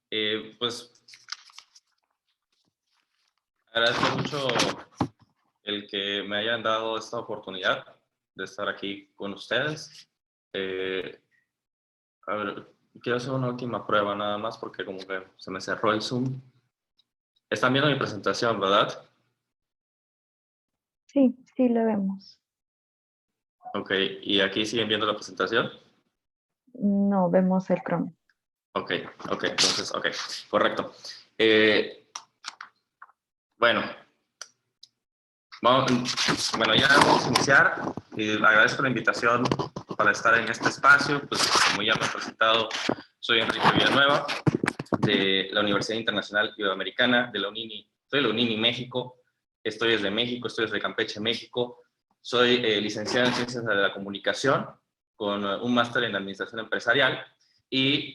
Pues agradezco mucho el que me hayan dado esta oportunidad de estar aquí con ustedes. A ver, quiero hacer una última prueba nada más porque como que se me cerró el Zoom. Están viendo mi presentación, ¿verdad? Sí, sí lo vemos. Ok, ¿y aquí siguen viendo la presentación? No, vemos el Chrome. Ok, entonces, correcto. Bueno, ya vamos a iniciar. Agradezco la invitación para estar en este espacio. Pues como ya me he presentado, soy Enrique Villanueva, de la Universidad Internacional Iberoamericana, de la UNINI. Soy de la UNINI México, estoy desde México, estoy desde Campeche, México. Soy licenciado en Ciencias de la Comunicación, con un máster en Administración Empresarial, y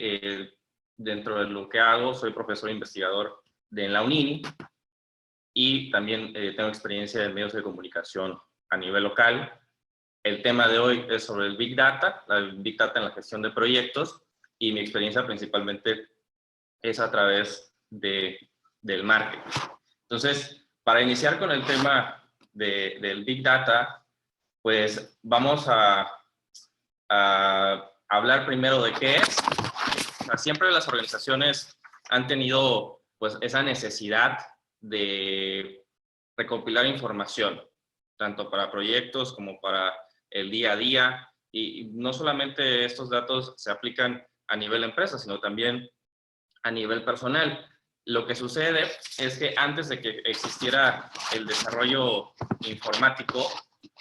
dentro de lo que hago, soy profesor investigador en la UNINI, y también tengo experiencia en medios de comunicación a nivel local. El tema de hoy es sobre el Big Data en la gestión de proyectos, y mi experiencia principalmente es a través del marketing. Entonces, para iniciar con el tema del Big Data, pues vamos a hablar primero de qué es. O sea, siempre las organizaciones han tenido pues esa necesidad de recopilar información, tanto para proyectos como para el día a día, y no solamente estos datos se aplican a nivel empresa, sino también a nivel personal. Lo que sucede es que antes de que existiera el desarrollo informático,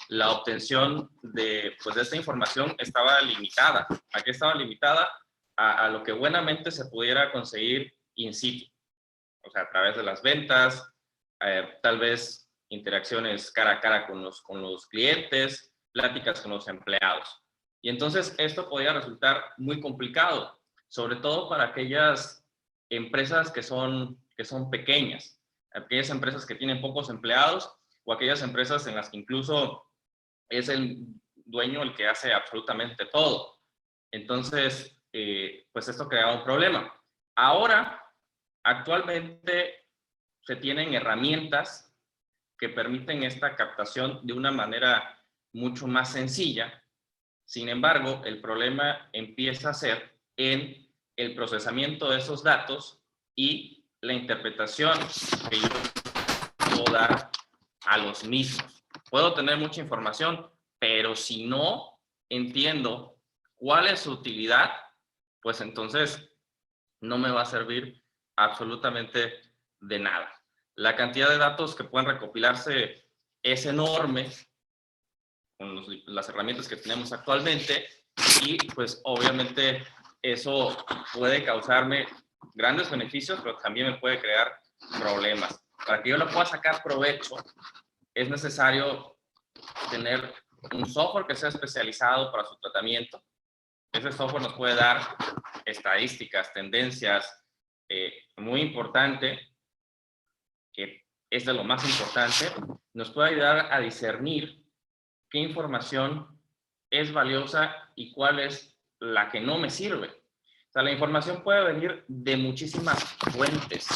la obtención de esta información estaba limitada. ¿A qué estaba limitada? A lo que buenamente se pudiera conseguir in situ, o sea, a través de las ventas, tal vez interacciones cara a cara con los clientes, pláticas con los empleados. Y entonces esto podía resultar muy complicado, sobre todo para aquellas empresas que son pequeñas, aquellas empresas que tienen pocos empleados, o aquellas empresas en las que incluso es el dueño el que hace absolutamente todo. Entonces, pues esto creaba un problema. Ahora, actualmente se tienen herramientas que permiten esta captación de una manera mucho más sencilla. Sin embargo, el problema empieza a ser en el procesamiento de esos datos y la interpretación que yo puedo dar a los mismos. Puedo tener mucha información, pero si no entiendo cuál es su utilidad, pues entonces no me va a servir absolutamente de nada. La cantidad de datos que pueden recopilarse es enorme con las herramientas que tenemos actualmente, y pues obviamente eso puede causarme grandes beneficios, pero también me puede crear problemas. Para que yo le pueda sacar provecho, es necesario tener un software que sea especializado para su tratamiento. Ese software nos puede dar estadísticas, tendencias, muy importante, que es de lo más importante, nos puede ayudar a discernir qué información es valiosa y cuál es la que no me sirve. O sea, la información puede venir de muchísimas fuentes,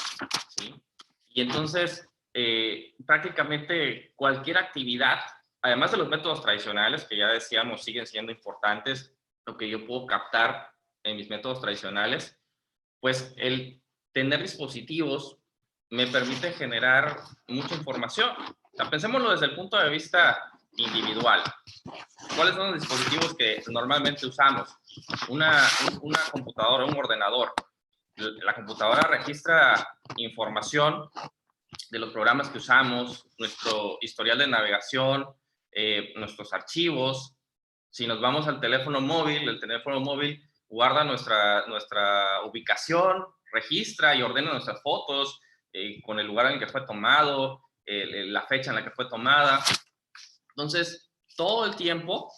¿sí? Y entonces, prácticamente cualquier actividad, además de los métodos tradicionales, que ya decíamos siguen siendo importantes, lo que yo puedo captar en mis métodos tradicionales, pues el tener dispositivos me permite generar mucha información. O sea, pensémoslo desde el punto de vista individual. ¿Cuáles son los dispositivos que normalmente usamos? Una computadora, un ordenador. La computadora registra información de los programas que usamos, nuestro historial de navegación, nuestros archivos. Si nos vamos al teléfono móvil, el teléfono móvil guarda nuestra ubicación, registra y ordena nuestras fotos con el lugar en el que fue tomado, la fecha en la que fue tomada. Entonces, todo el tiempo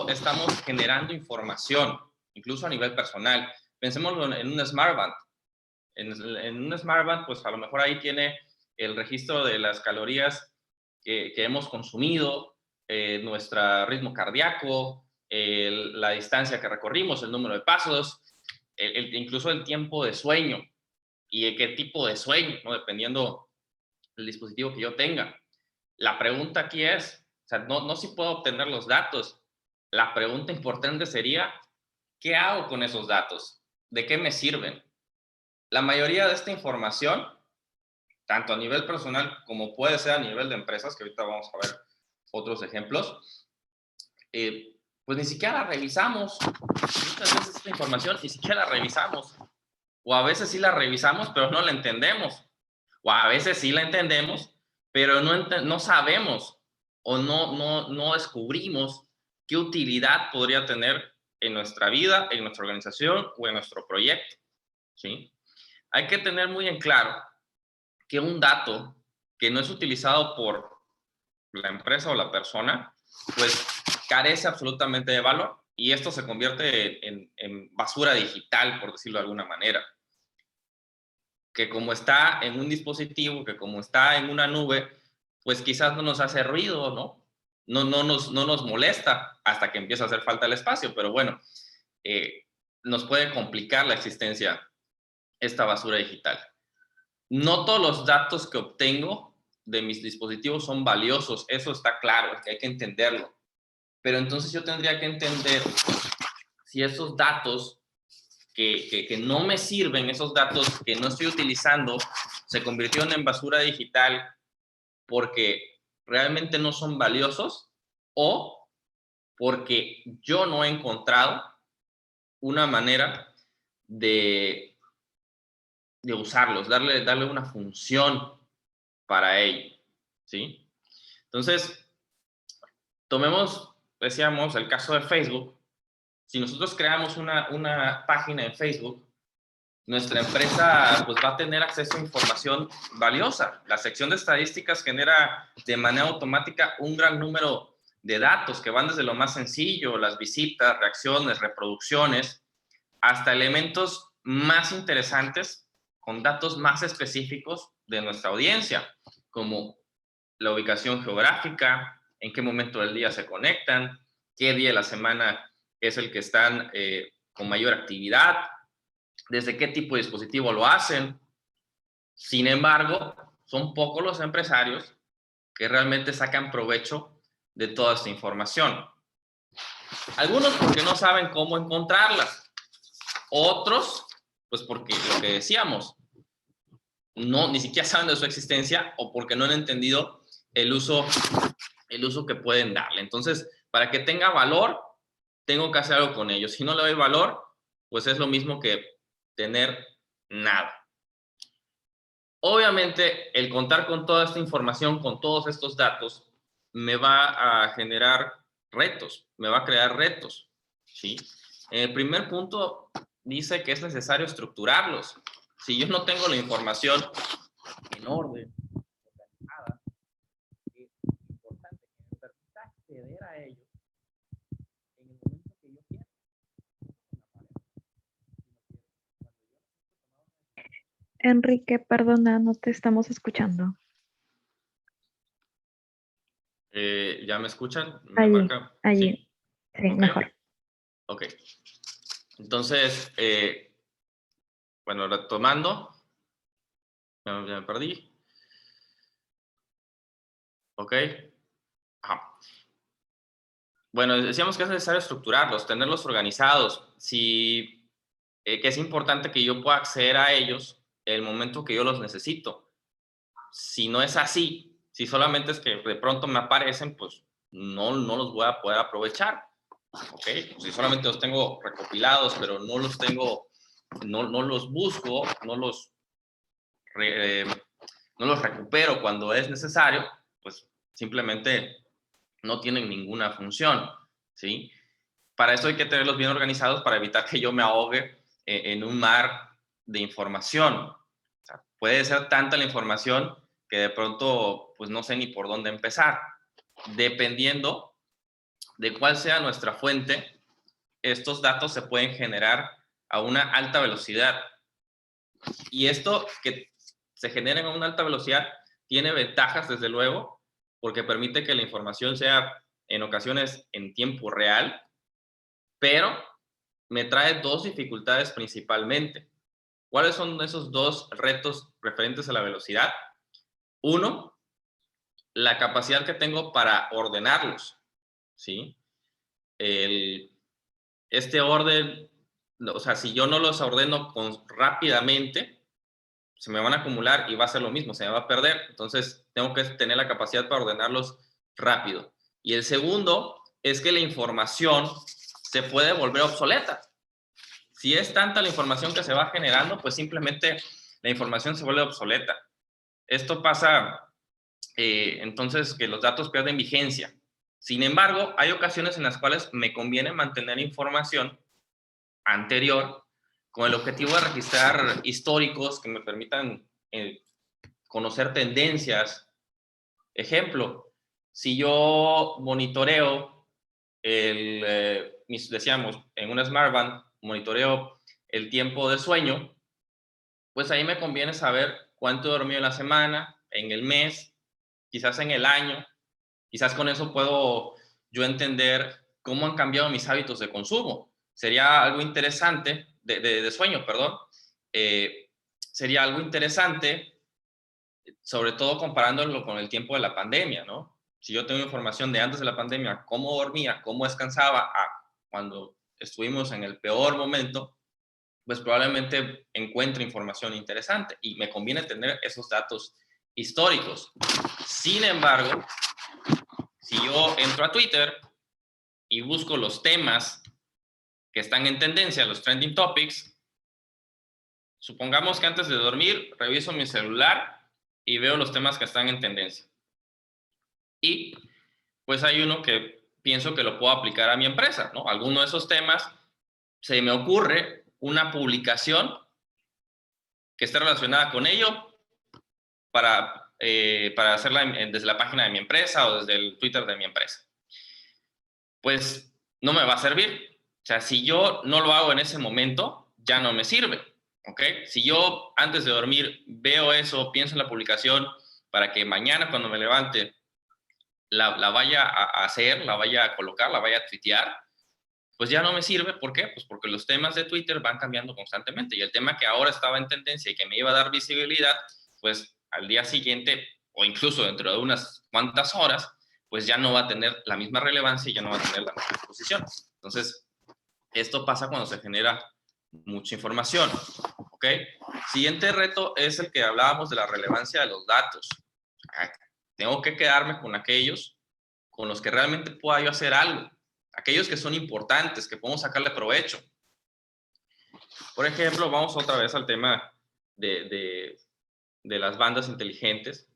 estamos generando información, incluso a nivel personal. Pensemos en un smartband. En un smartband, pues a lo mejor ahí tiene el registro de las calorías que hemos consumido, nuestro ritmo cardíaco, la distancia que recorrimos, el número de pasos. incluso el tiempo de sueño y qué tipo de sueño, ¿no? Dependiendo del dispositivo que yo tenga. La pregunta aquí es, o sea, no si puedo obtener los datos. La pregunta importante sería, ¿qué hago con esos datos? ¿De qué me sirven? La mayoría de esta información, tanto a nivel personal como puede ser a nivel de empresas, que ahorita vamos a ver otros ejemplos, pues ni siquiera la revisamos. Muchas veces esta información ni siquiera la revisamos. O a veces sí la revisamos, pero no la entendemos. O a veces sí la entendemos, pero no sabemos o no descubrimos qué utilidad podría tener en nuestra vida, en nuestra organización o en nuestro proyecto, ¿sí? Hay que tener muy en claro que un dato que no es utilizado por la empresa o la persona, pues carece absolutamente de valor y esto se convierte en basura digital, por decirlo de alguna manera. Que como está en un dispositivo, que como está en una nube, pues quizás no nos hace ruido, ¿no? No nos molesta hasta que empieza a hacer falta el espacio, pero bueno, nos puede complicar la existencia esta basura digital. No todos los datos que obtengo de mis dispositivos son valiosos, eso está claro, es que hay que entenderlo. Pero entonces yo tendría que entender si esos datos que no me sirven, esos datos que no estoy utilizando, se convirtieron en basura digital porque realmente no son valiosos o porque yo no he encontrado una manera de usarlos, darle una función para ello, ¿sí? Entonces, tomemos, decíamos, el caso de Facebook. Si nosotros creamos una página en Facebook, nuestra empresa pues va a tener acceso a información valiosa. La sección de estadísticas genera de manera automática un gran número de datos que van desde lo más sencillo, las visitas, reacciones, reproducciones, hasta elementos más interesantes con datos más específicos de nuestra audiencia, como la ubicación geográfica, en qué momento del día se conectan, qué día de la semana es el que están con mayor actividad, desde qué tipo de dispositivo lo hacen. Sin embargo, son pocos los empresarios que realmente sacan provecho de toda esta información. Algunos porque no saben cómo encontrarlas. Otros, pues porque lo que decíamos, ni siquiera saben de su existencia o porque no han entendido el uso que pueden darle. Entonces, para que tenga valor, tengo que hacer algo con ellos. Si no le doy valor, pues es lo mismo que tener nada. Obviamente, el contar con toda esta información, con todos estos datos, me va a generar retos, me va a crear retos, ¿sí? En el primer punto dice que es necesario estructurarlos. Si yo no tengo la información en orden, organizada, es importante que me permita acceder a ellos en el momento que yo quiera. Enrique, perdona, no te estamos escuchando. ¿Ya me escuchan? ¿Me Allí, marca? allí. ¿Sí? Sí, Okay. mejor. Ok. Entonces, bueno, retomando, ya me perdí. Ok. Ajá. Bueno, decíamos que es necesario estructurarlos, tenerlos organizados. Que es importante que yo pueda acceder a ellos en el momento que yo los necesito. Si no es así, si solamente es que de pronto me aparecen, pues no los voy a poder aprovechar. ¿Ok? Si solamente los tengo recopilados, pero no los tengo, no los busco, no los recupero cuando es necesario, pues simplemente no tienen ninguna función, ¿sí? Para eso hay que tenerlos bien organizados para evitar que yo me ahogue en un mar de información. O sea, puede ser tanta la información que de pronto pues no sé ni por dónde empezar. Dependiendo de cuál sea nuestra fuente, estos datos se pueden generar a una alta velocidad. Y esto que se generen a una alta velocidad tiene ventajas, desde luego, porque permite que la información sea en ocasiones en tiempo real, pero me trae dos dificultades principalmente. ¿Cuáles son esos dos retos referentes a la velocidad? Uno, la capacidad que tengo para ordenarlos, ¿sí? Este orden, o sea, si yo no los ordeno rápidamente, se me van a acumular y va a ser lo mismo, se me va a perder. Entonces, tengo que tener la capacidad para ordenarlos rápido. Y el segundo es que la información se puede volver obsoleta. Si es tanta la información que se va generando, pues simplemente la información se vuelve obsoleta. Esto pasa, entonces, que los datos pierden vigencia. Sin embargo, hay ocasiones en las cuales me conviene mantener información anterior con el objetivo de registrar históricos que me permitan conocer tendencias. Ejemplo, si yo monitoreo decíamos, en una Smartband, monitoreo el tiempo de sueño, pues ahí me conviene saber cuánto he dormido en la semana, en el mes, quizás en el año. Quizás con eso puedo yo entender cómo han cambiado mis hábitos de consumo. Sería algo interesante, de sueño, perdón. Sería algo interesante, sobre todo comparándolo con el tiempo de la pandemia, ¿no? Si yo tengo información de antes de la pandemia, cómo dormía, cómo descansaba, cuando estuvimos en el peor momento, pues probablemente encuentre información interesante y me conviene tener esos datos históricos. Sin embargo, si yo entro a Twitter y busco los temas que están en tendencia, los trending topics, supongamos que antes de dormir reviso mi celular y veo los temas que están en tendencia. Y pues hay uno que pienso que lo puedo aplicar a mi empresa, ¿no? Alguno de esos temas, se me ocurre una publicación que esté relacionada con ello para hacerla desde la página de mi empresa o desde el Twitter de mi empresa. Pues no me va a servir. O sea, si yo no lo hago en ese momento, ya no me sirve, ¿ok? Si yo antes de dormir veo eso, pienso en la publicación para que mañana cuando me levante la vaya a hacer, la vaya a colocar, la vaya a tuitear, pues ya no me sirve. ¿Por qué? Pues porque los temas de Twitter van cambiando constantemente y el tema que ahora estaba en tendencia y que me iba a dar visibilidad, pues al día siguiente o incluso dentro de unas cuantas horas, pues ya no va a tener la misma relevancia y ya no va a tener la misma exposición. Entonces, esto pasa cuando se genera mucha información, ¿ok? Siguiente reto es el que hablábamos de la relevancia de los datos. Tengo que quedarme con aquellos con los que realmente pueda yo hacer algo, aquellos que son importantes, que podemos sacarle provecho. Por ejemplo, vamos otra vez al tema de las bandas inteligentes.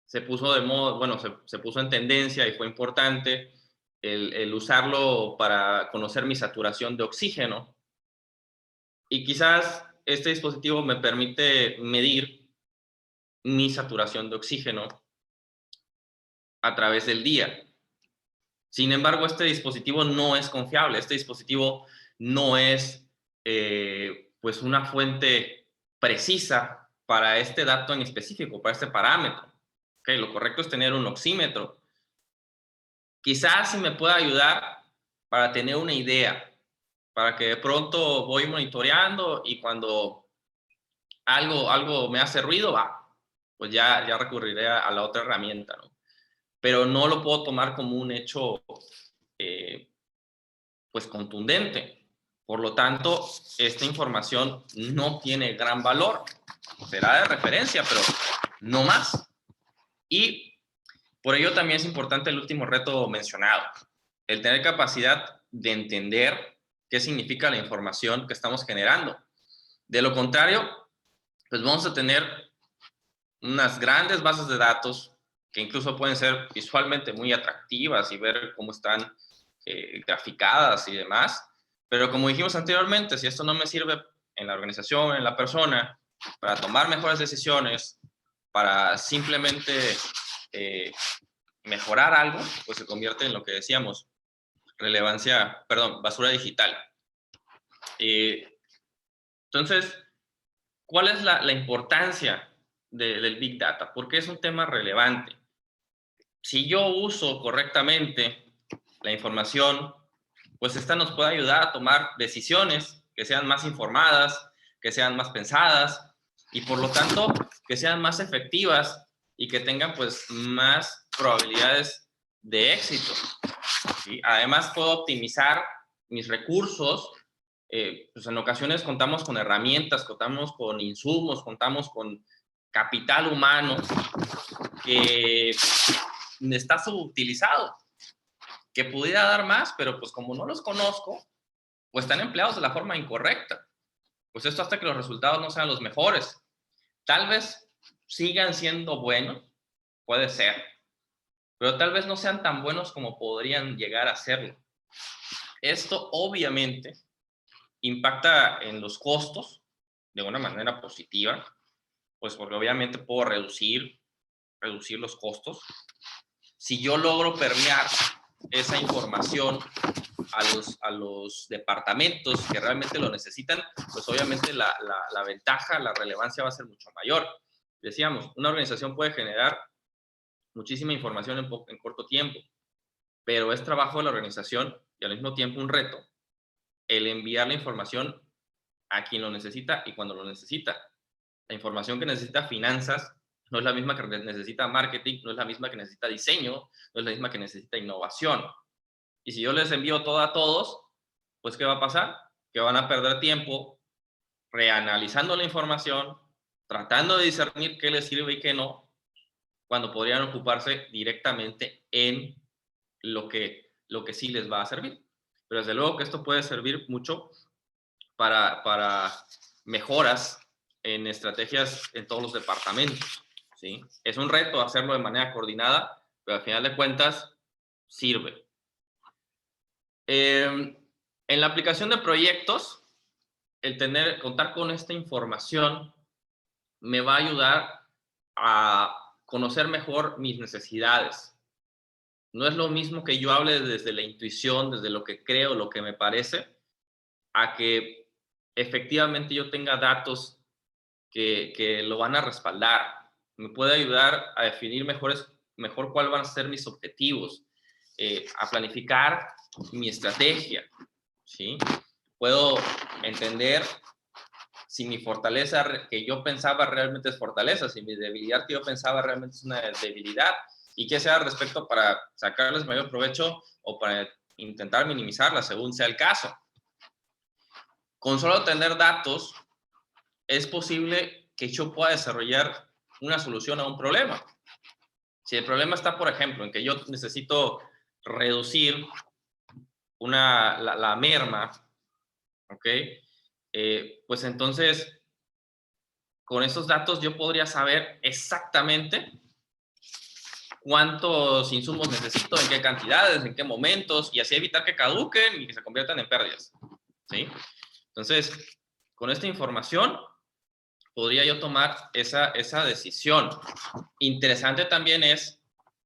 Se puso de moda, bueno, se puso en tendencia y fue importante el usarlo para conocer mi saturación de oxígeno. Y quizás este dispositivo me permite medir mi saturación de oxígeno a través del día. Sin embargo, este dispositivo no es confiable. Este dispositivo no es pues una fuente precisa para este dato en específico, para este parámetro. Okay, lo correcto es tener un oxímetro. Quizás sí me pueda ayudar para tener una idea, para que de pronto voy monitoreando y cuando algo me hace ruido, pues ya recurriré a la otra herramienta, ¿no? Pero no lo puedo tomar como un hecho pues contundente. Por lo tanto, esta información no tiene gran valor. Será de referencia, pero no más. Y por ello también es importante el último reto mencionado, el tener capacidad de entender qué significa la información que estamos generando. De lo contrario, pues vamos a tener unas grandes bases de datos que incluso pueden ser visualmente muy atractivas y ver cómo están graficadas y demás. Pero como dijimos anteriormente, si esto no me sirve en la organización, en la persona, para tomar mejores decisiones, para simplemente mejorar algo, pues se convierte en lo que decíamos, basura digital. Entonces, ¿cuál es la importancia del Big Data? Porque es un tema relevante. Si yo uso correctamente la información pues esta nos puede ayudar a tomar decisiones que sean más informadas, que sean más pensadas y por lo tanto que sean más efectivas y que tengan pues más probabilidades de éxito. ¿Sí? Además puedo optimizar mis recursos. Pues en ocasiones contamos con herramientas, contamos con insumos, contamos con capital humano que está subutilizado, que pudiera dar más, pero pues como no los conozco, pues están empleados de la forma incorrecta. Pues esto hace que los resultados no sean los mejores. Tal vez sigan siendo buenos, puede ser, pero tal vez no sean tan buenos como podrían llegar a serlo. Esto obviamente impacta en los costos de una manera positiva, pues porque obviamente puedo reducir los costos. Si yo logro permear esa información a los departamentos que realmente lo necesitan, pues obviamente la ventaja, la relevancia va a ser mucho mayor. Decíamos, una organización puede generar muchísima información en corto tiempo, pero es trabajo de la organización y al mismo tiempo un reto el enviar la información a quien lo necesita y cuando lo necesita. La información que necesita finanzas no es la misma que necesita marketing, no es la misma que necesita diseño, no es la misma que necesita innovación. Y si yo les envío todo a todos, pues ¿qué va a pasar? Que van a perder tiempo reanalizando la información, tratando de discernir qué les sirve y qué no, cuando podrían ocuparse directamente en lo que sí les va a servir. Pero desde luego que esto puede servir mucho para mejoras en estrategias en todos los departamentos, ¿sí? Es un reto hacerlo de manera coordinada, pero al final de cuentas sirve. En la aplicación de proyectos, contar con esta información me va a ayudar a conocer mejor mis necesidades. No es lo mismo que yo hable desde la intuición, desde lo que creo, lo que me parece, a que efectivamente yo tenga datos que lo van a respaldar. Me puede ayudar a definir mejor cuáles van a ser mis objetivos, a planificar mi estrategia, ¿sí? Puedo entender si mi fortaleza que yo pensaba realmente es fortaleza, si mi debilidad que yo pensaba realmente es una debilidad, y qué sea al respecto para sacarles mayor provecho o para intentar minimizarla según sea el caso. Con solo tener datos, es posible que yo pueda desarrollar una solución a un problema. Si el problema está, por ejemplo, en que yo necesito reducir la merma, ¿ok? Pues entonces, con esos datos yo podría saber exactamente cuántos insumos necesito, en qué cantidades, en qué momentos, y así evitar que caduquen y que se conviertan en pérdidas, ¿sí? Entonces, con esta información podría yo tomar esa decisión. Interesante también es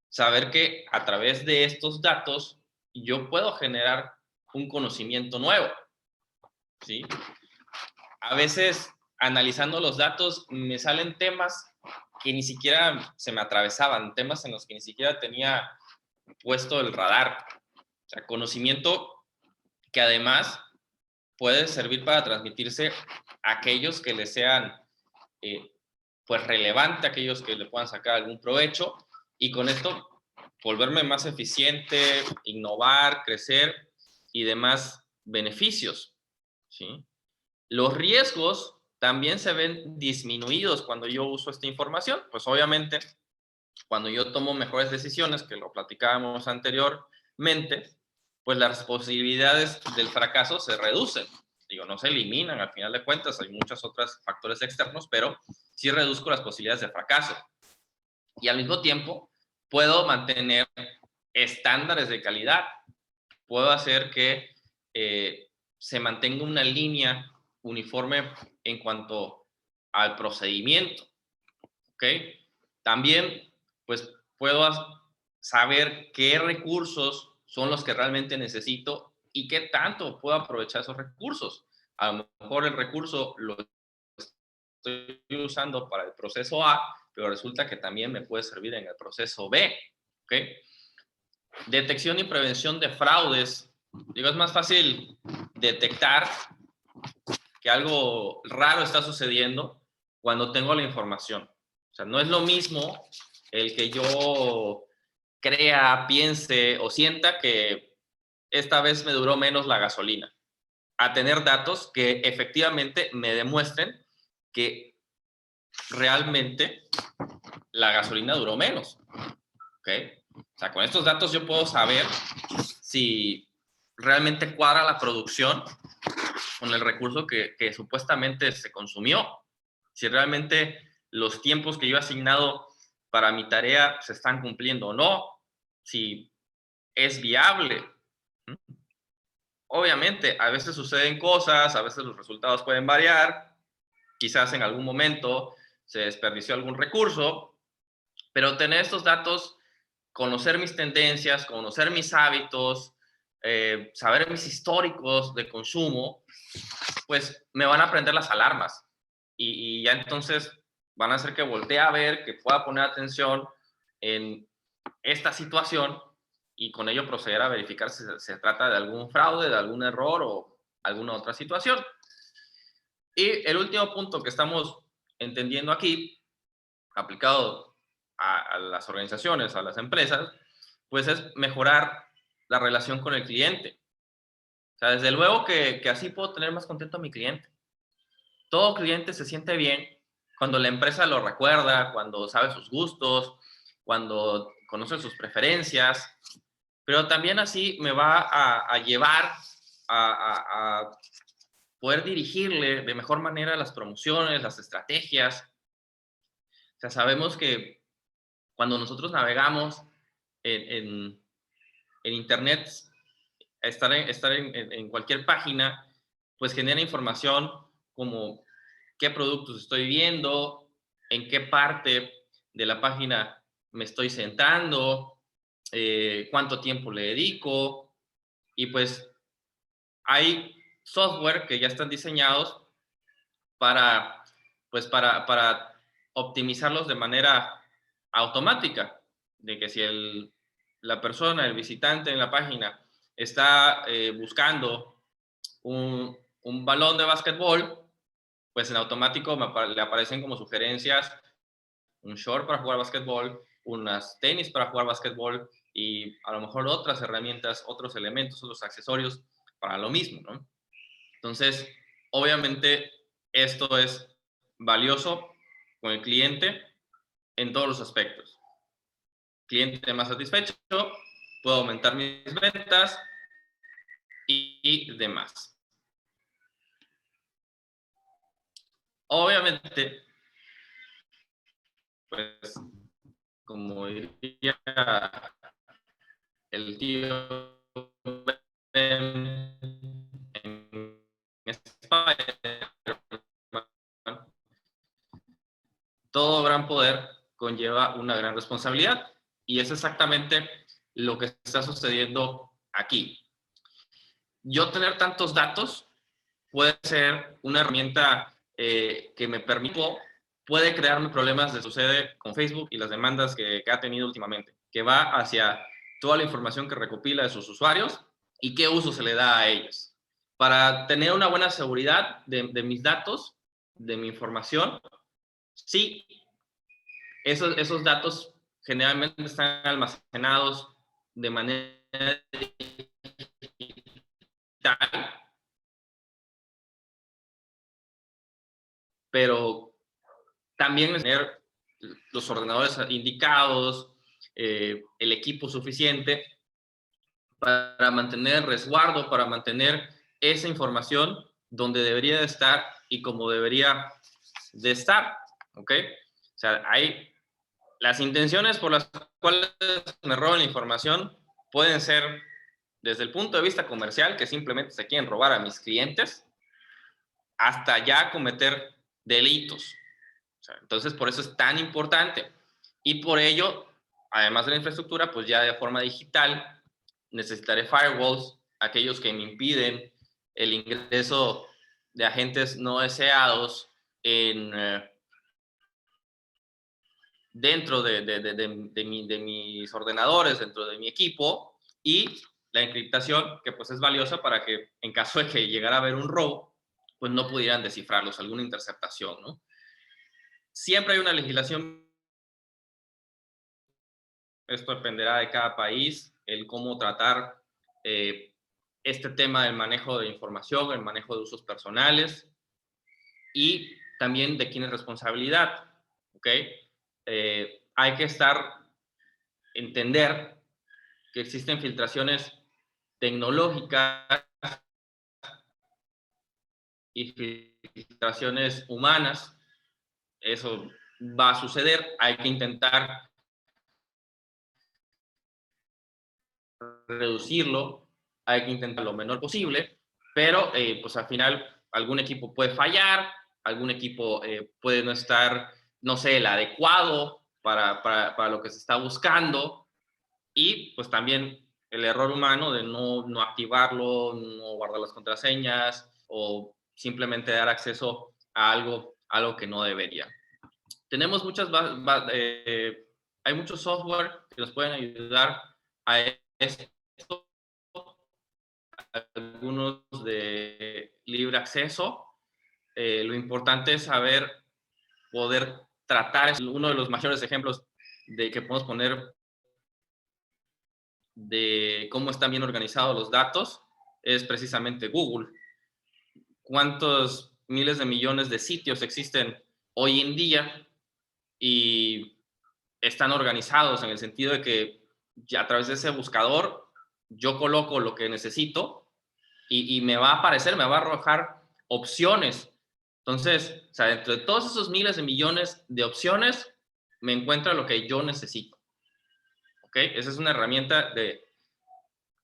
saber que a través de estos datos yo puedo generar un conocimiento nuevo, ¿sí? A veces, analizando los datos, me salen temas que ni siquiera se me atravesaban, temas en los que ni siquiera tenía puesto el radar. O sea, conocimiento que además puede servir para transmitirse a aquellos que les sean pues relevante, a aquellos que le puedan sacar algún provecho, y con esto volverme más eficiente, innovar, crecer y demás beneficios, ¿sí? Los riesgos también se ven disminuidos cuando yo uso esta información. Pues obviamente, cuando yo tomo mejores decisiones, que lo platicábamos anteriormente, pues las posibilidades del fracaso se reducen. Digo, no se eliminan, al final de cuentas hay muchos otros factores externos, pero sí reduzco las posibilidades de fracaso. Y al mismo tiempo, puedo mantener estándares de calidad. Puedo hacer que se mantenga una línea uniforme en cuanto al procedimiento, ¿ok? También, pues, puedo saber qué recursos son los que realmente necesito y qué tanto puedo aprovechar esos recursos. A lo mejor el recurso lo estoy usando para el proceso A, pero resulta que también me puede servir en el proceso B, ¿ok? Detección y prevención de fraudes Digo, es más fácil detectar que algo raro está sucediendo cuando tengo la información. O sea, no es lo mismo el que yo crea, piense o sienta que esta vez me duró menos la gasolina, a tener datos que efectivamente me demuestren que realmente la gasolina duró menos. ¿Ok? O sea, con estos datos yo puedo saber si realmente cuadra la producción con el recurso que supuestamente se consumió. Si realmente los tiempos que yo he asignado para mi tarea se están cumpliendo o no. Si es viable. Obviamente, a veces suceden cosas, a veces los resultados pueden variar, quizás en algún momento se desperdició algún recurso, pero tener estos datos, conocer mis tendencias, conocer mis hábitos, saber mis históricos de consumo, pues me van a prender las alarmas y ya entonces van a hacer que voltee a ver, que pueda poner atención en esta situación y con ello proceder a verificar si se trata de algún fraude, de algún error o alguna otra situación. Y el último punto que estamos entendiendo aquí, aplicado a las organizaciones, a las empresas, pues es mejorar la relación con el cliente. O sea, desde luego que así puedo tener más contento a mi cliente. Todo cliente se siente bien cuando la empresa lo recuerda, cuando sabe sus gustos, cuando conoce sus preferencias, pero también así me va a llevar a poder dirigirle de mejor manera las promociones, las estrategias. O sea, sabemos que cuando nosotros navegamos en, en, en Internet, estar en cualquier página, pues genera información como qué productos estoy viendo, en qué parte de la página me estoy sentando, cuánto tiempo le dedico, y pues hay software que ya están diseñados para, pues para optimizarlos de manera automática, de que si la persona, el visitante en la página está buscando un balón de básquetbol, pues en automático le aparecen como sugerencias un short para jugar básquetbol, unas tenis para jugar básquetbol y a lo mejor otras herramientas, otros elementos, otros accesorios para lo mismo, ¿no? Entonces, obviamente, esto es valioso con el cliente en todos los aspectos. Cliente más satisfecho, puedo aumentar mis ventas y demás. Obviamente, pues, como diría el tío Ben en España, todo gran poder conlleva una gran responsabilidad y es exactamente lo que está sucediendo aquí. Yo tener tantos datos puede ser una herramienta que me permite, puede crearme problemas de sucede con Facebook y las demandas que ha tenido últimamente, que va hacia toda la información que recopila de sus usuarios y qué uso se le da a ellos. Para tener una buena seguridad de mis datos, de mi información, sí, esos datos generalmente están almacenados de manera digital, pero también tener los ordenadores indicados, el equipo suficiente para mantener el resguardo, para mantener esa información donde debería de estar y como debería de estar, ¿ok? O sea, hay las intenciones por las cuales me roban la información pueden ser desde el punto de vista comercial, que simplemente se quieren robar a mis clientes, hasta ya cometer delitos. O sea, entonces, por eso es tan importante. Y por ello, además de la infraestructura, pues ya de forma digital, necesitaré firewalls, aquellos que me impiden el ingreso de agentes no deseados dentro de mis ordenadores, dentro de mi equipo, y la encriptación, que pues es valiosa para que en caso de que llegara a haber un robo, pues no pudieran descifrarlos, alguna interceptación, ¿no? Siempre hay una legislación, esto dependerá de cada país, el cómo tratar este tema del manejo de información, el manejo de usos personales y también de quién es responsabilidad, ¿ok? Hay que entender que existen filtraciones tecnológicas y filtraciones humanas. Eso va a suceder. Hay que intentar reducirlo, hay que intentar lo menor posible, pero pues al final algún equipo puede fallar, algún equipo puede no estar, no sé, el adecuado para lo que se está buscando, y pues también el error humano de no activarlo, no guardar las contraseñas o simplemente dar acceso a algo que no debería. Tenemos hay muchos software que nos pueden ayudar a esto, algunos de libre acceso. Lo importante es poder tratar, es uno de los mayores ejemplos de que podemos poner de cómo están bien organizados los datos, es precisamente Google. ¿Cuántos miles de millones de sitios existen hoy en día y están organizados en el sentido de que ya a través de ese buscador yo coloco lo que necesito y me va a aparecer, me va a arrojar opciones? Entonces, o sea, dentro de todos esos miles de millones de opciones, me encuentra lo que yo necesito. ¿Ok? Esa es una herramienta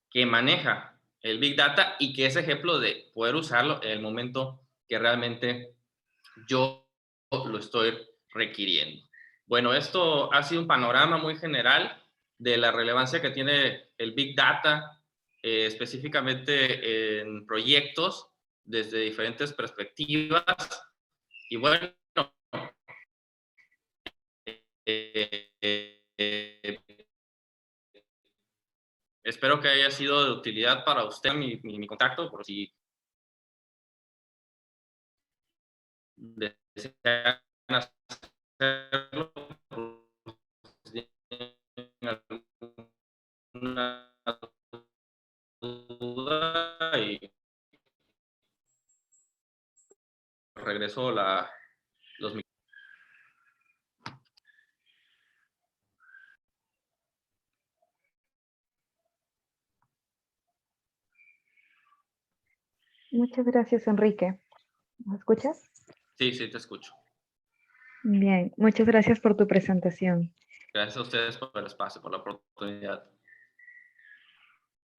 que maneja el Big Data y que es ejemplo de poder usarlo en el momento que realmente yo lo estoy requiriendo. Bueno, esto ha sido un panorama muy general de la relevancia que tiene el Big Data, específicamente en proyectos desde diferentes perspectivas. Y bueno, espero que haya sido de utilidad para usted mi contacto, por si desean hacerlo, si tienen alguna duda, y regreso los micrófonos. Muchas gracias, Enrique. ¿Me escuchas? Sí, sí, te escucho. Bien, muchas gracias por tu presentación. Gracias a ustedes por el espacio, por la oportunidad.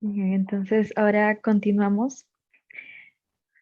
Bien, entonces ahora continuamos